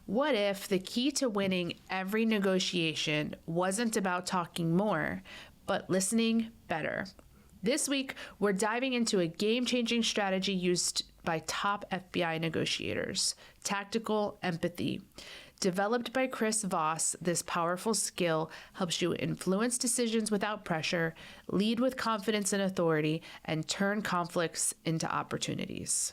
What if the key to winning every negotiation wasn't about talking more, but listening better? This week, we're diving into a game-changing strategy used by top FBI negotiators, tactical empathy. Developed by Chris Voss, this powerful skill helps you influence decisions without pressure, lead with confidence and authority, and turn conflicts into opportunities.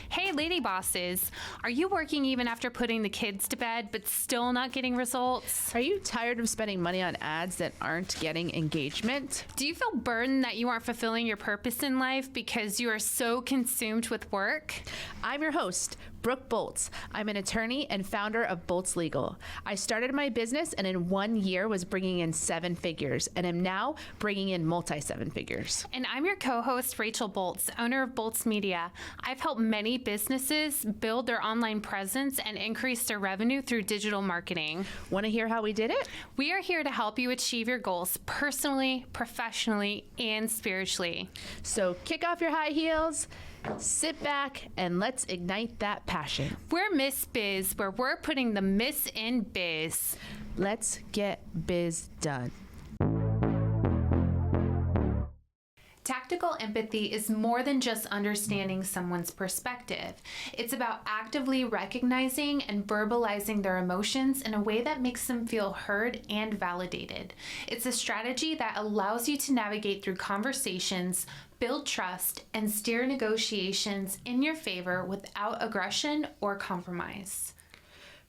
Hey, lady bosses, are you working even after putting the kids to bed but still not getting results? Are you tired of spending money on ads that aren't getting engagement? Do you feel burdened that you aren't fulfilling your purpose in life because you are so consumed with work? I'm your host, Brooke Boltz. I'm an attorney and founder of Boltz Legal. I started my business and in 1 year was bringing in 7 figures and am now bringing in multi-7 figures. And I'm your co-host, Rachel Boltz, owner of Boltz Media. I've helped many businesses build their online presence and increase their revenue through digital marketing. Want to hear how we did it? We are here to help you achieve your goals personally, professionally, and spiritually. So kick off your high heels, sit back, and let's ignite that passion. We're Miss Biz, where we're putting the miss in biz. Let's get biz done. Tactical empathy is more than just understanding someone's perspective. It's about actively recognizing and verbalizing their emotions in a way that makes them feel heard and validated. It's a strategy that allows you to navigate through conversations, build trust, and steer negotiations in your favor without aggression or compromise.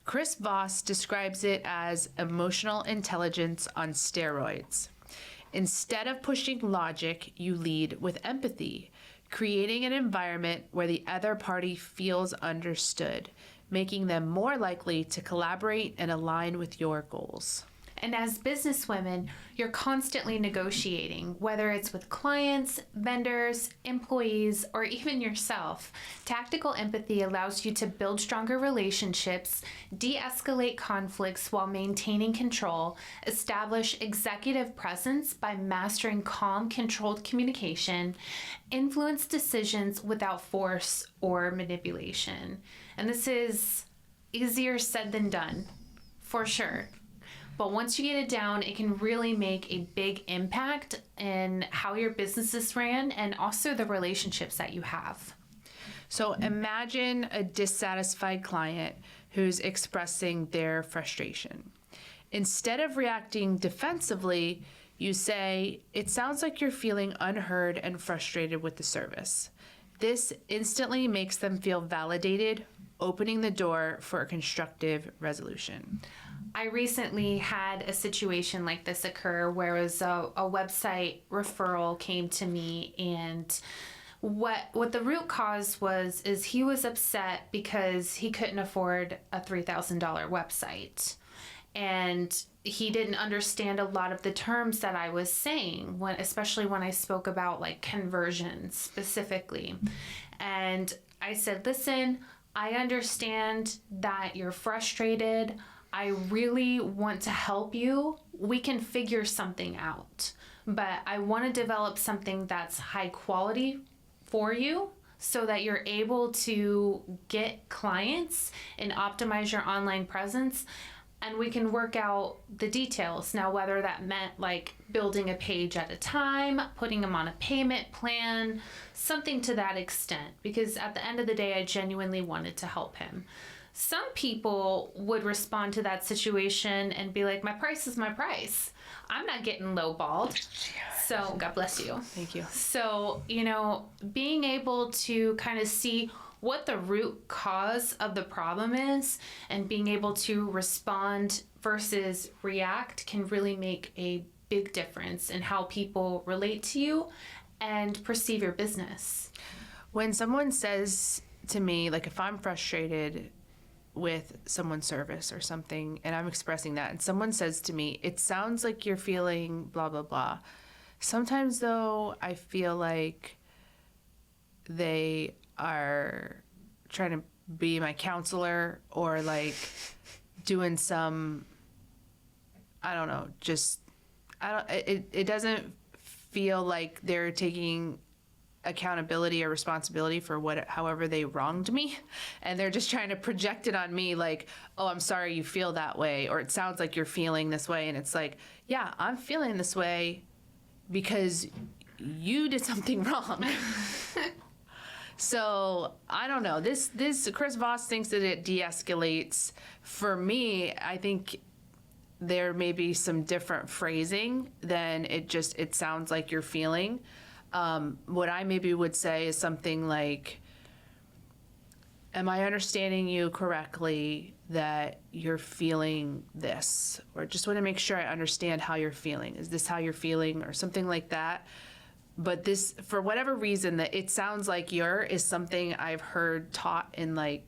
Chris Voss describes it as emotional intelligence on steroids. Instead of pushing logic, you lead with empathy, creating an environment where the other party feels understood, making them more likely to collaborate and align with your goals. And as businesswomen, you're constantly negotiating, whether it's with clients, vendors, employees, or even yourself. Tactical empathy allows you to build stronger relationships, de-escalate conflicts while maintaining control, establish executive presence by mastering calm, controlled communication, influence decisions without force or manipulation. And this is easier said than done, for sure. But once you get it down, it can really make a big impact in how your business is ran and also the relationships that you have. So imagine a dissatisfied client who's expressing their frustration. Instead of reacting defensively, you say, "It sounds like you're feeling unheard and frustrated with the service." This instantly makes them feel validated, opening the door for a constructive resolution. I recently had a situation like this occur where it was a website referral came to me, and what the root cause is he was upset because he couldn't afford a $3,000 website. And he didn't understand a lot of the terms that I was saying, especially when I spoke about like conversions specifically. And I said, "Listen, I understand that you're frustrated. I really want to help you. We can figure something out, but I want to develop something that's high quality for you so that you're able to get clients and optimize your online presence. And we can work out the details." Now, whether that meant like building a page at a time, putting them on a payment plan, something to that extent, because at the end of the day, I genuinely wanted to help him. Some people would respond to that situation and be like, "My price is my price. I'm not getting lowballed." So God bless you. Thank you. So, being able to kind of see what the root cause of the problem is and being able to respond versus react can really make a big difference in how people relate to you and perceive your business. When someone says to me, like if I'm frustrated with someone's service or something and I'm expressing that and someone says to me, "It sounds like you're feeling blah, blah, blah." Sometimes though, I feel like they are trying to be my counselor or like doing some, I don't know, just, it doesn't feel like they're taking accountability or responsibility for however they wronged me, and they're just trying to project it on me like, oh, I'm sorry you feel that way, or it sounds like you're feeling this way. And it's like, yeah, I'm feeling this way because you did something wrong. So I don't know, this Chris Voss thinks that it de-escalates. For me, I think there may be some different phrasing than it sounds like you're feeling. What I maybe would say is something like, am I understanding you correctly that you're feeling this? Or just want to make sure I understand how you're feeling. Is this how you're feeling? Or something like that. But this, for whatever reason, that it sounds like is something I've heard taught in like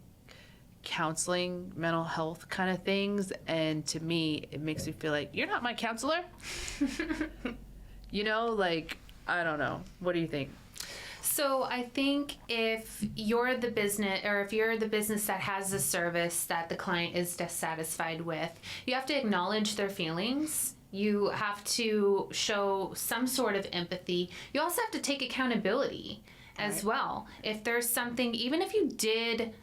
counseling, mental health kind of things. And to me, it makes me feel like, you're not my counselor. You know, like, I don't know. What do you think? So I think if you're the business, or if you're the business that has a service that the client is dissatisfied with, you have to acknowledge their feelings. You have to show some sort of empathy. You also have to take accountability as well. If there's something, even if you did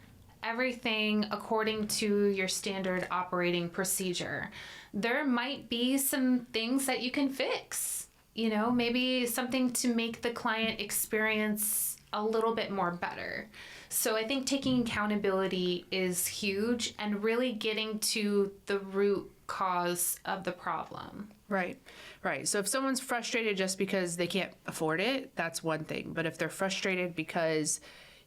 everything according to your standard operating procedure, there might be some things that you can fix. You know, maybe something to make the client experience a little bit more better. So I think taking accountability is huge, and really getting to the root cause of the problem. Right. So if someone's frustrated just because they can't afford it, that's one thing. But if they're frustrated because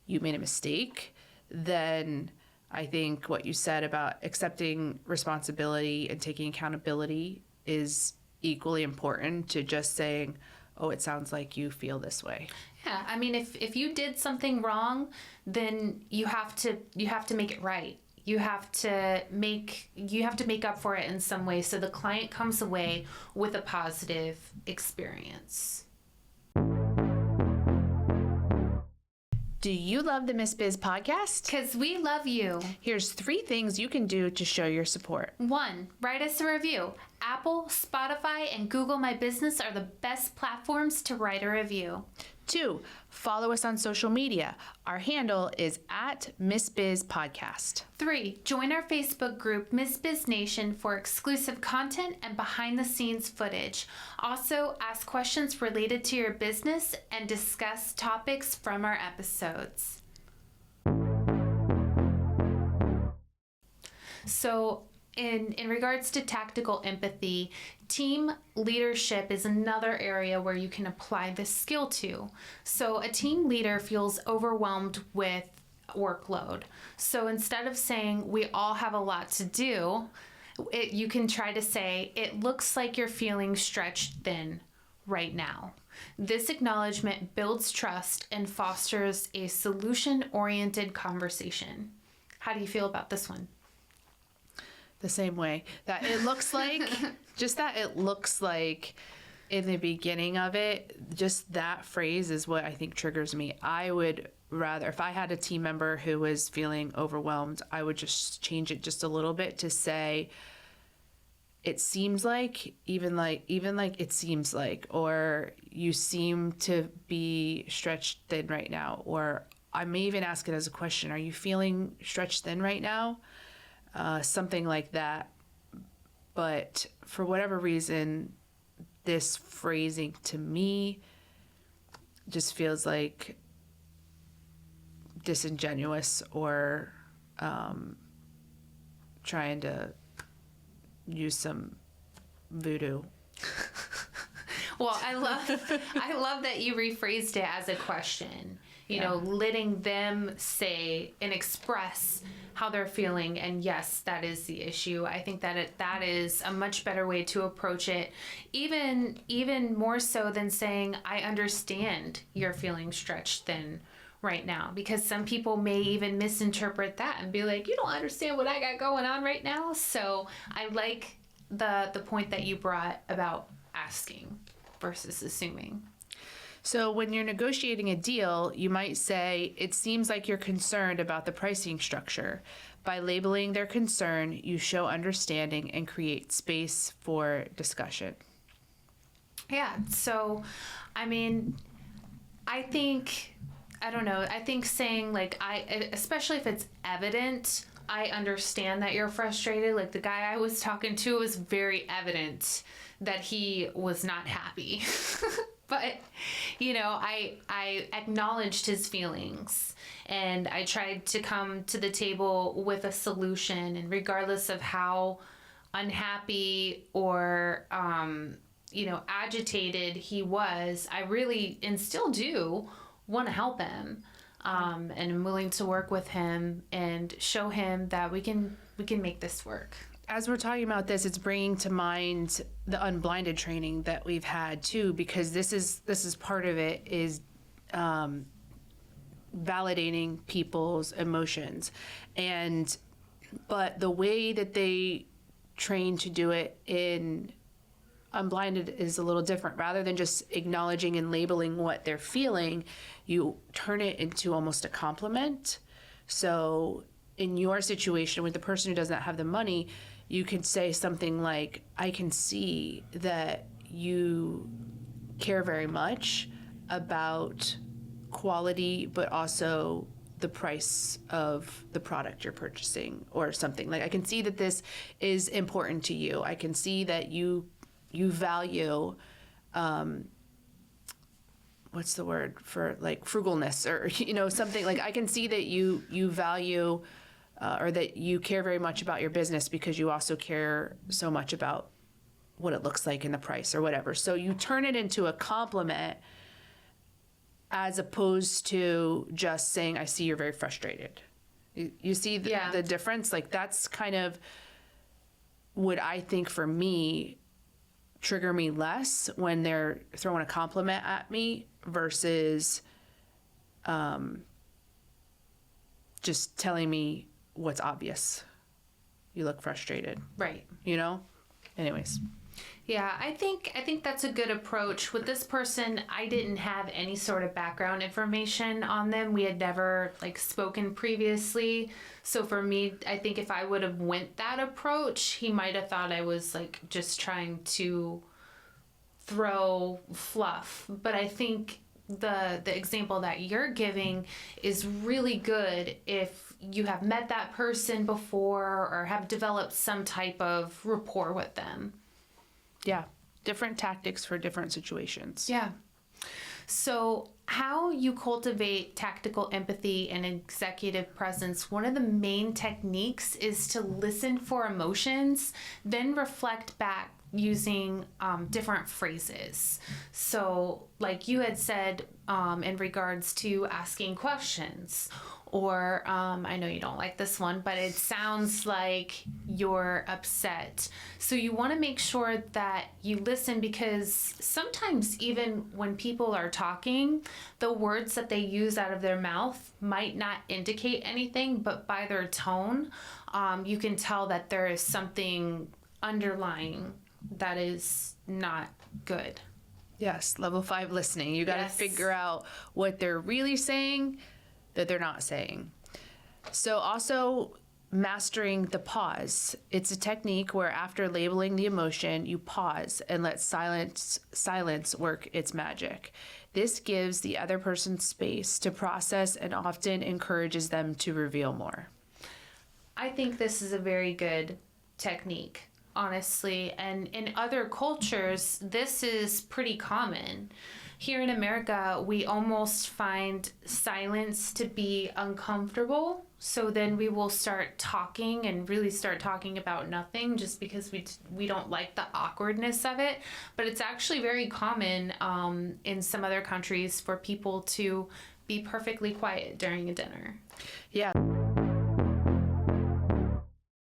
you made a mistake, then I think what you said about accepting responsibility and taking accountability is equally important to just saying, oh, it sounds like you feel this way. Yeah, I mean, if you did something wrong, then you have to make it right. You have to make up for it in some way, so the client comes away with a positive experience. Do you love the Miss Biz podcast? Because we love you. Here's 3 things you can do to show your support. 1, write us a review. Apple, Spotify, and Google My Business are the best platforms to write a review. 2, follow us on social media. Our handle is @MissBizPodcast. 3, join our Facebook group, Miss Biz Nation, for exclusive content and behind-the-scenes footage. Also, ask questions related to your business and discuss topics from our episodes. So, in regards to tactical empathy, team leadership is another area where you can apply this skill to. So a team leader feels overwhelmed with workload. So instead of saying we all have a lot to do, you can try to say, it looks like you're feeling stretched thin right now. This acknowledgement builds trust and fosters a solution-oriented conversation. How do you feel about this one? The same way. That it looks like, just that it looks like in the beginning of it, just that phrase is what I think triggers me. I would rather, if I had a team member who was feeling overwhelmed, I would just change it just a little bit to say, it seems like, even like it seems like, or you seem to be stretched thin right now. Or I may even ask it as a question, are you feeling stretched thin right now? Something like that. But for whatever reason, this phrasing to me just feels like disingenuous, or trying to use some voodoo. Well, I love that you rephrased it as a question. You know, letting them say and express how they're feeling, and yes, that is the issue. I think that that is a much better way to approach it, even more so than saying, I understand you're feeling stretched thin right now, because some people may even misinterpret that and be like, you don't understand what I got going on right now. So I like the point that you brought about asking versus assuming. So when you're negotiating a deal, you might say, it seems like you're concerned about the pricing structure. By labeling their concern, you show understanding and create space for discussion. Yeah. So, I mean, I think, I don't know, I think saying like, especially if it's evident, I understand that you're frustrated. Like the guy I was talking to, was very evident that he was not happy. But, you know, I acknowledged his feelings and I tried to come to the table with a solution. And regardless of how unhappy or, you know, agitated he was, I really, and still do, want to help him. And I'm willing to work with him and show him that we can make this work. As we're talking about this, it's bringing to mind the unblinded training that we've had too, because this is part of it, is validating people's emotions. But the way that they train to do it in unblinded is a little different. Rather than just acknowledging and labeling what they're feeling, you turn it into almost a compliment. So in your situation with the person who does not have the money, you could say something like, I can see that you care very much about quality, but also the price of the product you're purchasing, or something. Like, I can see that this is important to you. I can see that you value, what's the word for, like, frugalness, or, you know, something like, I can see that you value, or that you care very much about your business because you also care so much about what it looks like in the price or whatever. So you turn it into a compliment as opposed to just saying, I see you're very frustrated. You see the difference? Like, that's kind of would, I think, for me, trigger me less when they're throwing a compliment at me versus just telling me what's obvious. You look frustrated. Right. You know? Anyways. Yeah, I think that's a good approach. With this person, I didn't have any sort of background information on them. We had never spoken previously. So for me, I think if I would have went that approach, he might have thought I was just trying to throw fluff. But I think the example that you're giving is really good if you have met that person before or have developed some type of rapport with them. Yeah, different tactics for different situations. Yeah. So how you cultivate tactical empathy and executive presence, one of the main techniques is to listen for emotions, then reflect back using different phrases. So like you had said in regards to asking questions, or I know you don't like this one, but it sounds like you're upset. So you want to make sure that you listen, because sometimes even when people are talking, the words that they use out of their mouth might not indicate anything, but by their tone, you can tell that there is something underlying that is not good. Yes, level 5 listening. You got to figure out what they're really saying that they're not saying. So also mastering the pause. It's a technique where after labeling the emotion, you pause and let silence work its magic. This gives the other person space to process and often encourages them to reveal more. I think this is a very good technique, honestly. And in other cultures, this is pretty common. Here in America, we almost find silence to be uncomfortable. So then we will start talking and really start talking about nothing just because we don't like the awkwardness of it. But it's actually very common in some other countries for people to be perfectly quiet during a dinner. Yeah.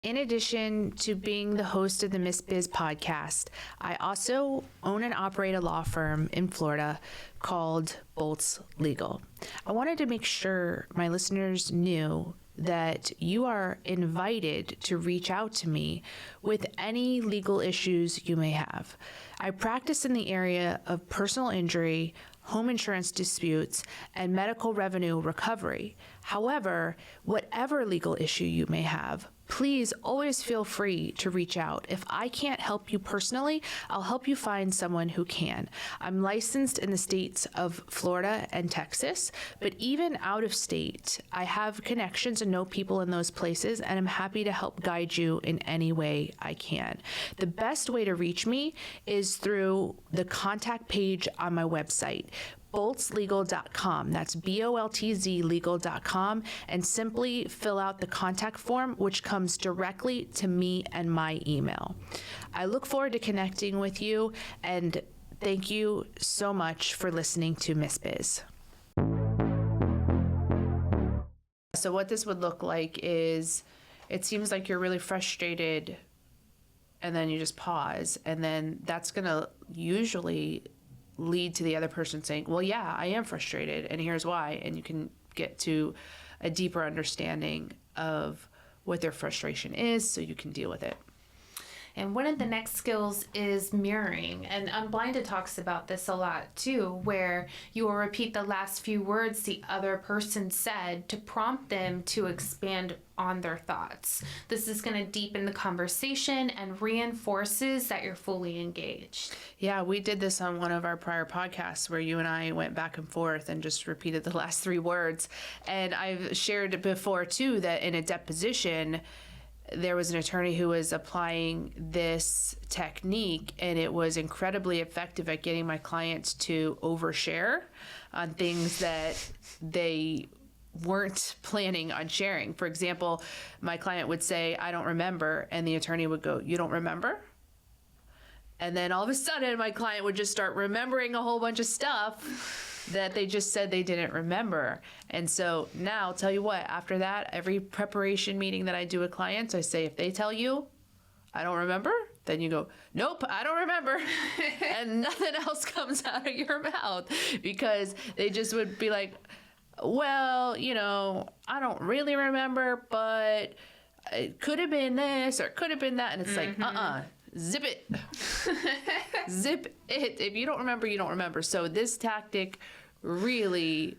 In addition to being the host of the Miss Biz podcast, I also own and operate a law firm in Florida called Bolts Legal. I wanted to make sure my listeners knew that you are invited to reach out to me with any legal issues you may have. I practice in the area of personal injury, home insurance disputes, and medical revenue recovery. However, whatever legal issue you may have, please always feel free to reach out. If I can't help you personally, I'll help you find someone who can. I'm licensed in the states of Florida and Texas, but even out of state, I have connections and know people in those places, and I'm happy to help guide you in any way I can. The best way to reach me is through the contact page on my website, boltzlegal.com. That's BOLTZ legal.com, and simply fill out the contact form, which comes directly to me and my email. I look forward to connecting with you, and thank you so much for listening to Miss Biz. So what this would look like is, it seems like you're really frustrated, and then you just pause, and then that's going to usually lead to the other person saying, well, yeah, I am frustrated, and here's why. And you can get to a deeper understanding of what their frustration is so you can deal with it. And one of the next skills is mirroring. And Unblinded talks about this a lot too, where you will repeat the last few words the other person said to prompt them to expand on their thoughts. This is going to deepen the conversation and reinforces that you're fully engaged. Yeah, we did this on one of our prior podcasts where you and I went back and forth and just repeated the last three words. And I've shared before too that in a deposition, there was an attorney who was applying this technique, and it was incredibly effective at getting my clients to overshare on things that they weren't planning on sharing. For example, my client would say, I don't remember, and the attorney would go, you don't remember? And then all of a sudden, my client would just start remembering a whole bunch of stuff that they just said they didn't remember. And so now, I'll tell you what, after that, every preparation meeting that I do with clients, I say, if they tell you, I don't remember, then you go, nope, I don't remember. And nothing else comes out of your mouth, because they just would be like, well, you know, I don't really remember, but it could have been this or it could have been that. And it's like, zip it. Zip it. If you don't remember, you don't remember. So this tactic really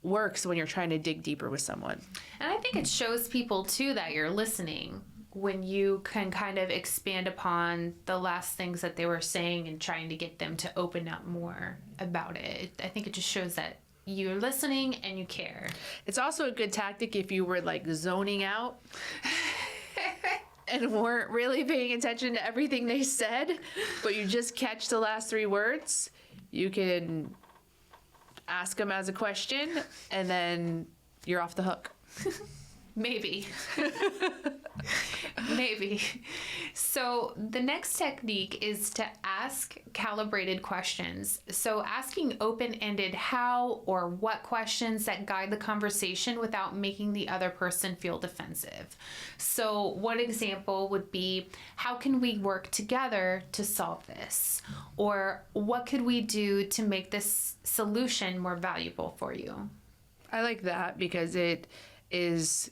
works when you're trying to dig deeper with someone. And I think it shows people too that you're listening when you can kind of expand upon the last things that they were saying and trying to get them to open up more about it. I think it just shows that you're listening and you care. It's also a good tactic if you were like zoning out and weren't really paying attention to everything they said, but you just catch the last three words. You can ask them as a question, and then you're off the hook. Maybe. Maybe. So the next technique is to ask calibrated questions. So asking open-ended how or what questions that guide the conversation without making the other person feel defensive. So one example would be, how can we work together to solve this? Or what could we do to make this solution more valuable for you? I like that because it is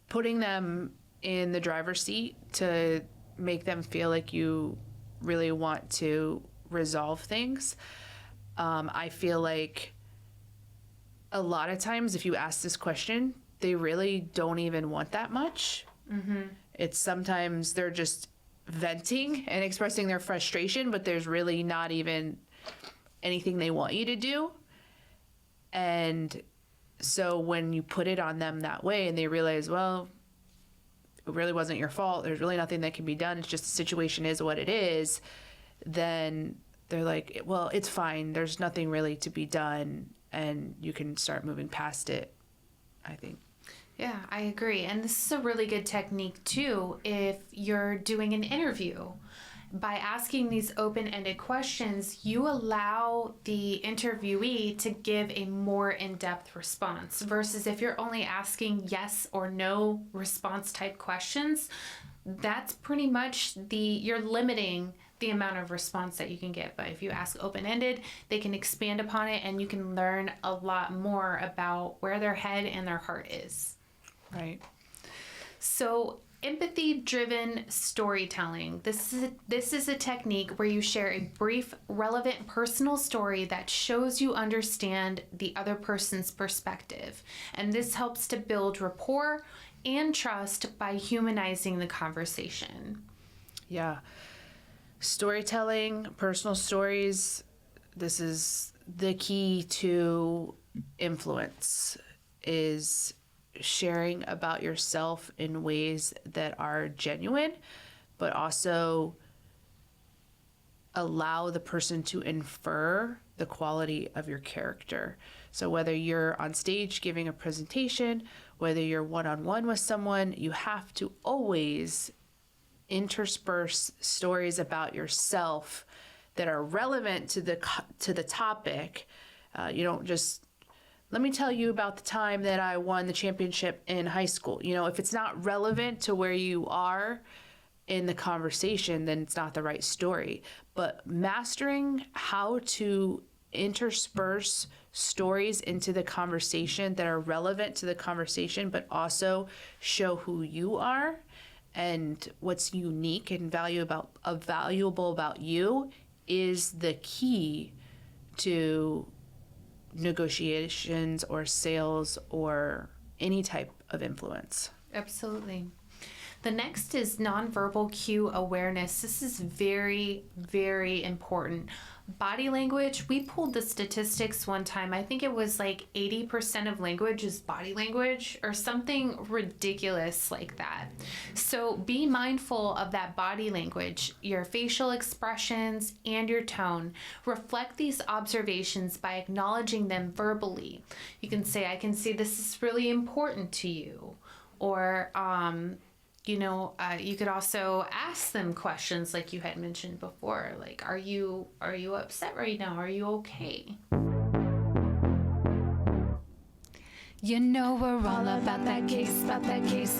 putting them in the driver's seat to make them feel like you really want to resolve things. I feel like a lot of times if you ask this question, they really don't even want that much. Mm-hmm. It's sometimes they're just venting and expressing their frustration, but there's really not even anything they want you to do. And so when you put it on them that way and they realize, well, it really wasn't your fault, there's really nothing that can be done, it's just the situation is what it is, then they're like, well, it's fine, there's nothing really to be done, and you can start moving past it, I think. Yeah, I agree. And this is a really good technique too if you're doing an interview. By asking these open-ended questions, you allow the interviewee to give a more in-depth response versus if you're only asking yes or no response type questions, that's pretty much you're limiting the amount of response that you can get. But if you ask open-ended, they can expand upon it and you can learn a lot more about where their head and their heart is. Right. So Empathy-driven storytelling. This is a technique where you share a brief, relevant personal story that shows you understand the other person's perspective. And this helps to build rapport and trust by humanizing the conversation. Yeah. Storytelling, personal stories, this is the key to influence, is sharing about yourself in ways that are genuine, but also allow the person to infer the quality of your character. So whether you're on stage giving a presentation, whether you're one-on-one with someone, you have to always intersperse stories about yourself that are relevant to the topic. You don't just, let me tell you about the time that I won the championship in high school. You know, if it's not relevant to where you are in the conversation, then it's not the right story. But mastering how to intersperse stories into the conversation that are relevant to the conversation, but also show who you are and what's unique and valuable about you, is the key to negotiations or sales or any type of influence. Absolutely. The next is nonverbal cue awareness. This is very, very important. Body language, we pulled the statistics one time. I think it was like 80% of language is body language or something ridiculous like that. So be mindful of that body language, your facial expressions, and your tone. Reflect these observations by acknowledging them verbally. You can say, I can see this is really important to you. Or, you could also ask them questions like you had mentioned before, like, are you upset right now? Are you okay? You know we're all about that case,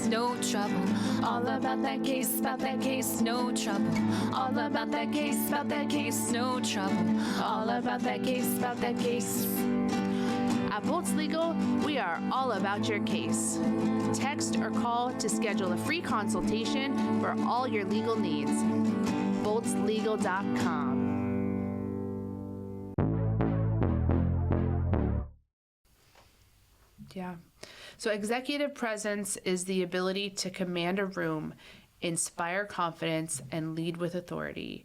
no trouble. All about that case, no trouble. All about that case, no trouble. All about that case. At Bolts Legal, we are all about your case. Text or call to schedule a free consultation for all your legal needs. boltslegal.com. Yeah. So executive presence is the ability to command a room, inspire confidence, and lead with authority.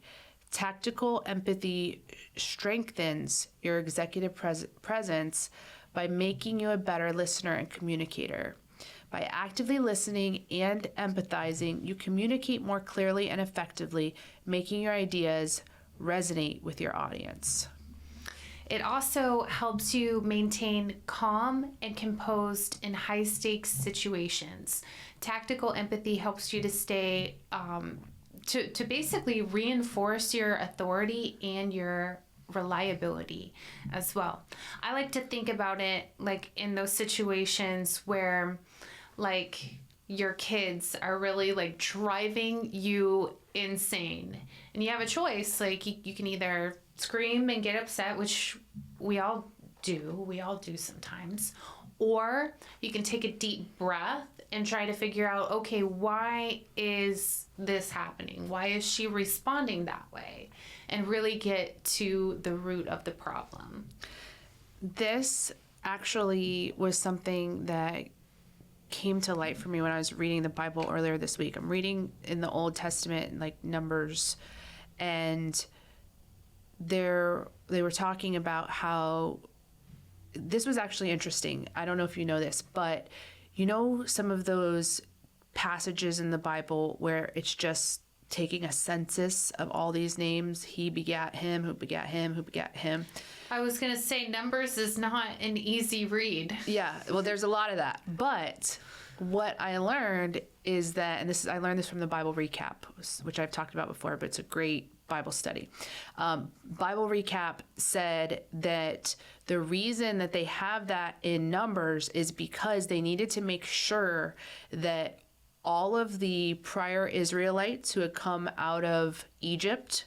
Tactical empathy strengthens your executive presence by making you a better listener and communicator. By actively listening and empathizing, you communicate more clearly and effectively, making your ideas resonate with your audience. It also helps you maintain calm and composed in high-stakes situations. Tactical empathy helps you to stay, to basically reinforce your authority and your reliability as well. I like to think about it like in those situations where like your kids are really like driving you insane and you have a choice. Like you can either scream and get upset, which we all do sometimes, or you can take a deep breath and try to figure out, okay, why is this happening? Why is she responding that way? And really get to the root of the problem. This actually was something that came to light for me when I was reading the Bible earlier this week. I'm reading in the Old Testament, like Numbers, and they were talking about how this was actually interesting. I don't know if you know this, but you know some of those passages in the Bible where it's just taking a census of all these names. He begat him, who begat him, who begat him. I was going to say Numbers is not an easy read. Yeah, well, there's a lot of that. But what I learned is that, and I learned this from the Bible Recap, which I've talked about before, but it's a great Bible study. Bible Recap said that the reason that they have that in Numbers is because they needed to make sure that all of the prior Israelites who had come out of Egypt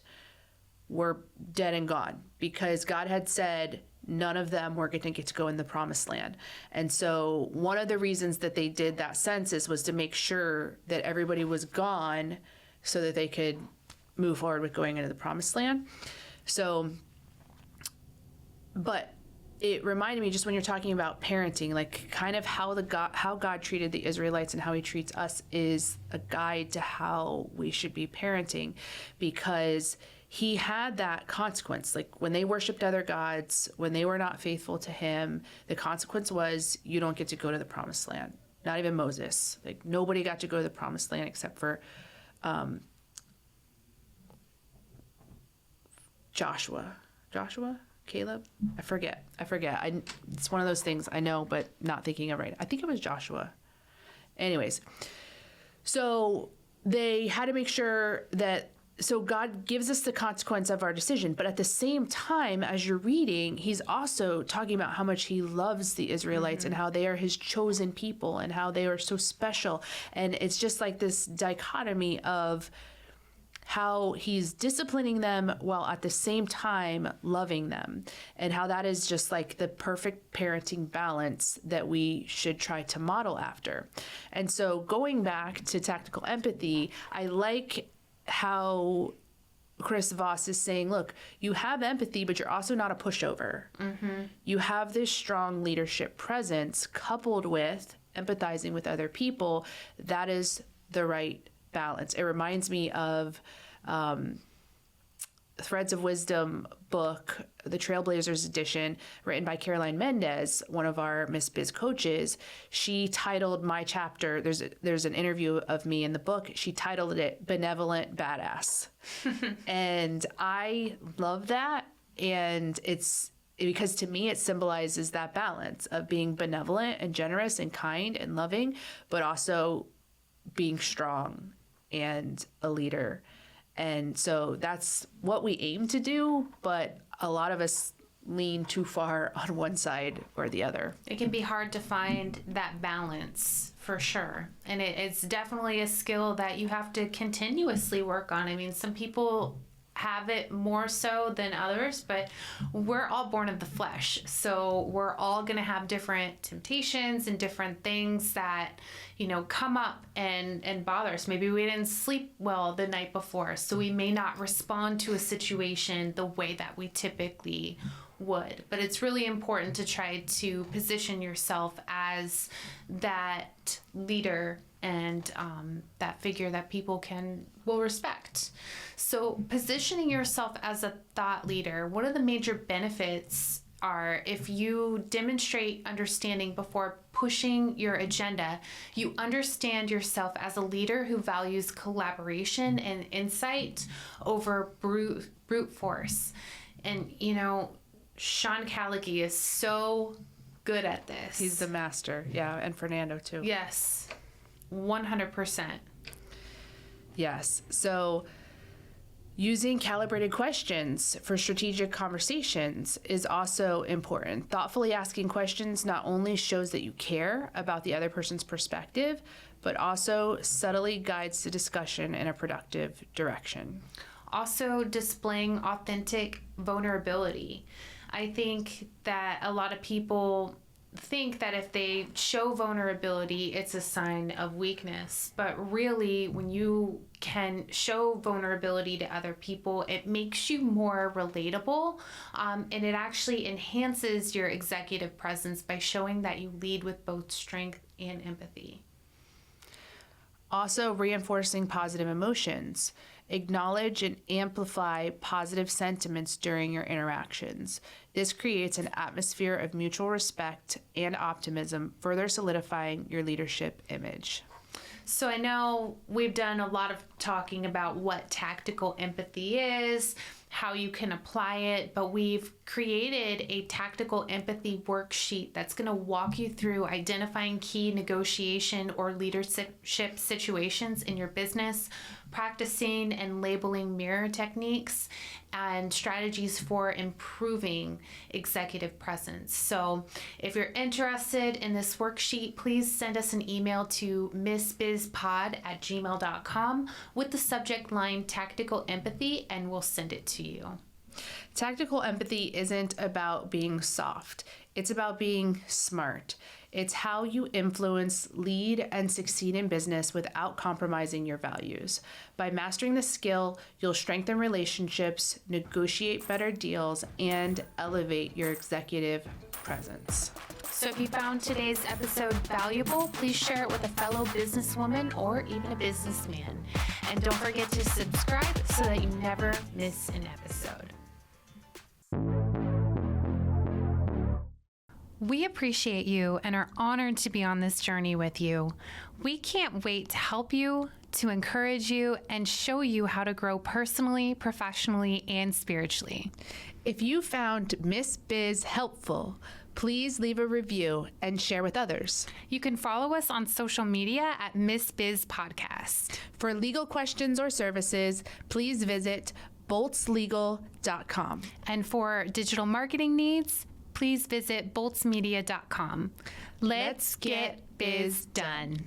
were dead and gone, because God had said, none of them were going to get to go in the promised land. And so one of the reasons that they did that census was to make sure that everybody was gone so that they could move forward with going into the promised land. So, but it reminded me, just when you're talking about parenting, like kind of how God treated the Israelites and how he treats us is a guide to how we should be parenting, because he had that consequence. Like when they worshiped other gods, when they were not faithful to him, the consequence was you don't get to go to the promised land. Not even Moses. Like nobody got to go to the promised land except for Joshua, Caleb? I forget. It's one of those things I know, but not thinking of right. I think it was Joshua. Anyways, so they had to make sure that, so God gives us the consequence of our decision, but at the same time, as you're reading, he's also talking about how much he loves the Israelites and how they are his chosen people and how they are so special. And it's just like this dichotomy of how he's disciplining them while at the same time loving them, and how that is just like the perfect parenting balance that we should try to model after. And so going back to tactical empathy, I like how Chris Voss is saying, look, you have empathy, but you're also not a pushover. You have this strong leadership presence coupled with empathizing with other people. That is the right balance. It reminds me of Threads of Wisdom book, the Trailblazers edition, written by Caroline Mendez, one of our Miss Biz coaches. She titled my chapter, there's an interview of me in the book, she titled it Benevolent Badass. And I love that. And it's because to me, it symbolizes that balance of being benevolent and generous and kind and loving, but also being strong and a leader. And so that's what we aim to do, but a lot of us lean too far on one side or the other. It can be hard to find that balance for sure. And it's definitely a skill that you have to continuously work on. I mean, some people have it more so than others, but we're all born of the flesh. So we're all going to have different temptations and different things that, you know, come up and bother us. Maybe we didn't sleep well the night before, so we may not respond to a situation the way that we typically would. But it's really important to try to position yourself as that leader and that figure that people will respect. So positioning yourself as a thought leader, one of the major benefits are if you demonstrate understanding before pushing your agenda, you understand yourself as a leader who values collaboration and insight over brute force. And, you know, Sean Callagy is so good at this. He's the master. Yeah, and Fernando too. Yes. 100%. Yes. So using calibrated questions for strategic conversations is also important. Thoughtfully asking questions not only shows that you care about the other person's perspective, but also subtly guides the discussion in a productive direction. Also, displaying authentic vulnerability. I think that a lot of people think that if they show vulnerability, it's a sign of weakness. But really, when you can show vulnerability to other people, it makes you more relatable, and it actually enhances your executive presence by showing that you lead with both strength and empathy. Also, reinforcing positive emotions. Acknowledge and amplify positive sentiments during your interactions. This creates an atmosphere of mutual respect and optimism, further solidifying your leadership image. So I know we've done a lot of talking about what tactical empathy is, how you can apply it, but we've created a tactical empathy worksheet that's going to walk you through identifying key negotiation or leadership situations in your business, practicing and labeling mirror techniques, and strategies for improving executive presence. So if you're interested in this worksheet, please send us an email to missbizpod@gmail.com with the subject line tactical empathy, and we'll send it to you. Tactical empathy isn't about being soft. It's about being smart. It's how you influence, lead, and succeed in business without compromising your values. By mastering this skill, you'll strengthen relationships, negotiate better deals, and elevate your executive presence. So if you found today's episode valuable, please share it with a fellow businesswoman or even a businessman. And don't forget to subscribe so that you never miss an episode. We appreciate you and are honored to be on this journey with you. We can't wait to help you, to encourage you, and show you how to grow personally, professionally, and spiritually. If you found Miss Biz helpful, please leave a review and share with others. You can follow us on social media at Miss Biz Podcast. For legal questions or services, please visit boltslegal.com. And for digital marketing needs, please visit boltsmedia.com. Let's get biz done.